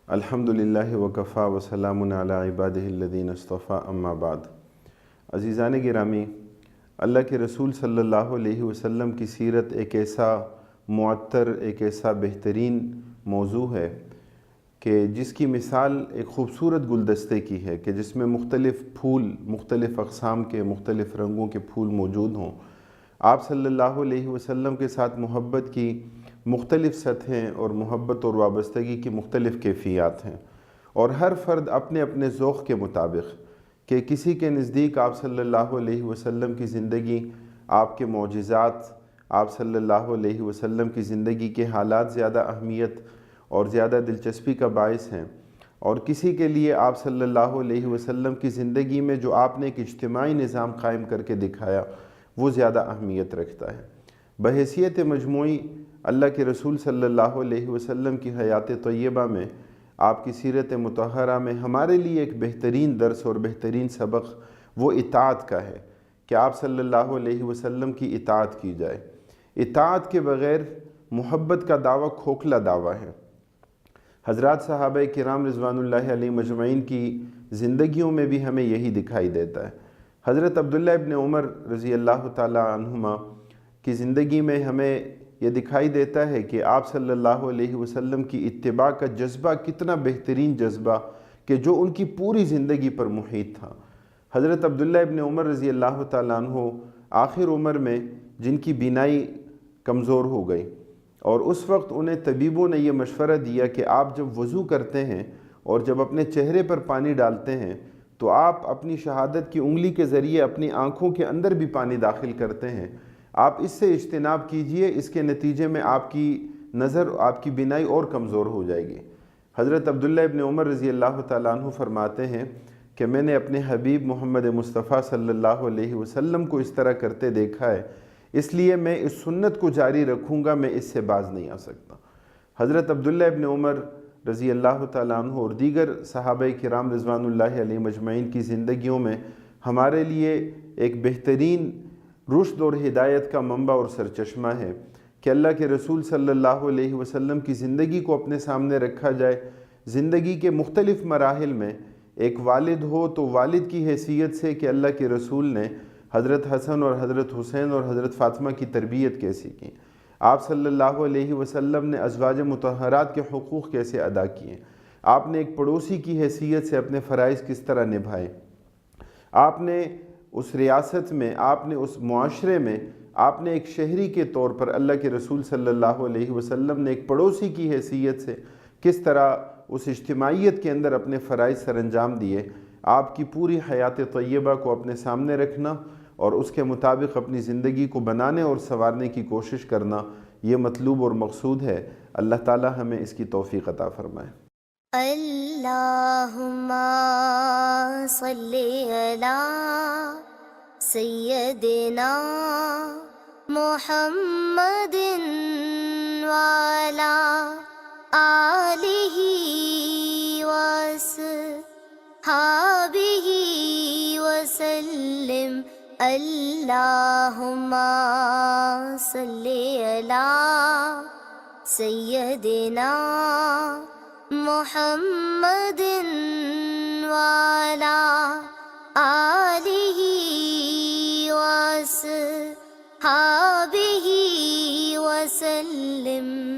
الحمدللہ وکفیٰ وسلام علی عبادہ الذین اصطفیٰ اما بعد۔ عزیزان گرامی، اللہ کے رسول صلی اللہ علیہ وسلم کی سیرت ایک ایسا معطر، ایک ایسا بہترین موضوع ہے کہ جس کی مثال ایک خوبصورت گلدستے کی ہے کہ جس میں مختلف پھول، مختلف اقسام کے، مختلف رنگوں کے پھول موجود ہوں۔ آپ صلی اللہ علیہ وسلم کے ساتھ محبت کی مختلف سطحیں اور محبت اور وابستگی کی مختلف کیفیات ہیں، اور ہر فرد اپنے اپنے ذوق کے مطابق کہ کسی کے نزدیک آپ صلی اللہ علیہ وسلم کی زندگی، آپ کے معجزات، آپ صلی اللہ علیہ وسلم کی زندگی کے حالات زیادہ اہمیت اور زیادہ دلچسپی کا باعث ہیں، اور کسی کے لیے آپ صلی اللہ علیہ وسلم کی زندگی میں جو آپ نے ایک اجتماعی نظام قائم کر کے دکھایا وہ زیادہ اہمیت رکھتا ہے۔ بحیثیت مجموعی اللہ کے رسول صلی اللہ علیہ وسلم کی حیات طیبہ میں، آپ کی سیرت مطہرہ میں ہمارے لیے ایک بہترین درس اور بہترین سبق وہ اطاعت کا ہے کہ آپ صلی اللہ علیہ وسلم کی اطاعت کی جائے۔ اطاعت کے بغیر محبت کا دعویٰ کھوکھلا دعویٰ ہے۔ حضرات صحابہ کرام رضوان اللہ علیہ مجمعین کی زندگیوں میں بھی ہمیں یہی دکھائی دیتا ہے۔ حضرت عبداللہ ابن عمر رضی اللہ تعالی عنہما کی زندگی میں ہمیں یہ دکھائی دیتا ہے کہ آپ صلی اللہ علیہ وسلم کی اتباع کا جذبہ کتنا بہترین جذبہ کہ جو ان کی پوری زندگی پر محیط تھا۔ حضرت عبداللہ ابن عمر رضی اللہ تعالیٰ عنہ آخر عمر میں جن کی بینائی کمزور ہو گئی، اور اس وقت انہیں طبیبوں نے یہ مشورہ دیا کہ آپ جب وضو کرتے ہیں اور جب اپنے چہرے پر پانی ڈالتے ہیں تو آپ اپنی شہادت کی انگلی کے ذریعے اپنی آنکھوں کے اندر بھی پانی داخل کرتے ہیں، آپ اس سے اجتناب کیجئے، اس کے نتیجے میں آپ کی نظر، آپ کی بینائی اور کمزور ہو جائے گی۔ حضرت عبداللہ ابن عمر رضی اللہ تعالیٰ عنہ فرماتے ہیں کہ میں نے اپنے حبیب محمد مصطفیٰ صلی اللہ علیہ وسلم کو اس طرح کرتے دیکھا ہے، اس لیے میں اس سنت کو جاری رکھوں گا، میں اس سے باز نہیں آ سکتا۔ حضرت عبداللہ ابن عمر رضی اللہ تعالیٰ عنہ اور دیگر صحابہ کرام رضوان اللہ علیہ مجمعین کی زندگیوں میں ہمارے لیے ایک بہترین رشد اور ہدایت کا منبع اور سرچشمہ ہے کہ اللہ کے رسول صلی اللہ علیہ وسلم کی زندگی کو اپنے سامنے رکھا جائے۔ زندگی کے مختلف مراحل میں ایک والد ہو تو والد کی حیثیت سے کہ اللہ کے رسول نے حضرت حسن اور حضرت حسین اور حضرت فاطمہ کی تربیت کیسی کی، آپ صلی اللہ علیہ وسلم نے ازواج مطہرات کے حقوق کیسے ادا کیے، آپ نے ایک پڑوسی کی حیثیت سے اپنے فرائض کس طرح نبھائے، آپ نے اس ریاست میں، آپ نے اس معاشرے میں، آپ نے ایک شہری کے طور پر اللہ کے رسول صلی اللہ علیہ وسلم نے ایک پڑوسی کی حیثیت سے کس طرح اس اجتماعیت کے اندر اپنے فرائض سر انجام دیے۔ آپ کی پوری حیات طیبہ کو اپنے سامنے رکھنا اور اس کے مطابق اپنی زندگی کو بنانے اور سنوارنے کی کوشش کرنا، یہ مطلوب اور مقصود ہے۔ اللہ تعالی ہمیں اس کی توفیق عطا فرمائے۔ اللہم صلی علی سیدنا محمد وعلی آلہ وصحابہ وسلم۔ اللہم صلی علی سیدنا محمد وعلی آلہ وصحابہ وسلم۔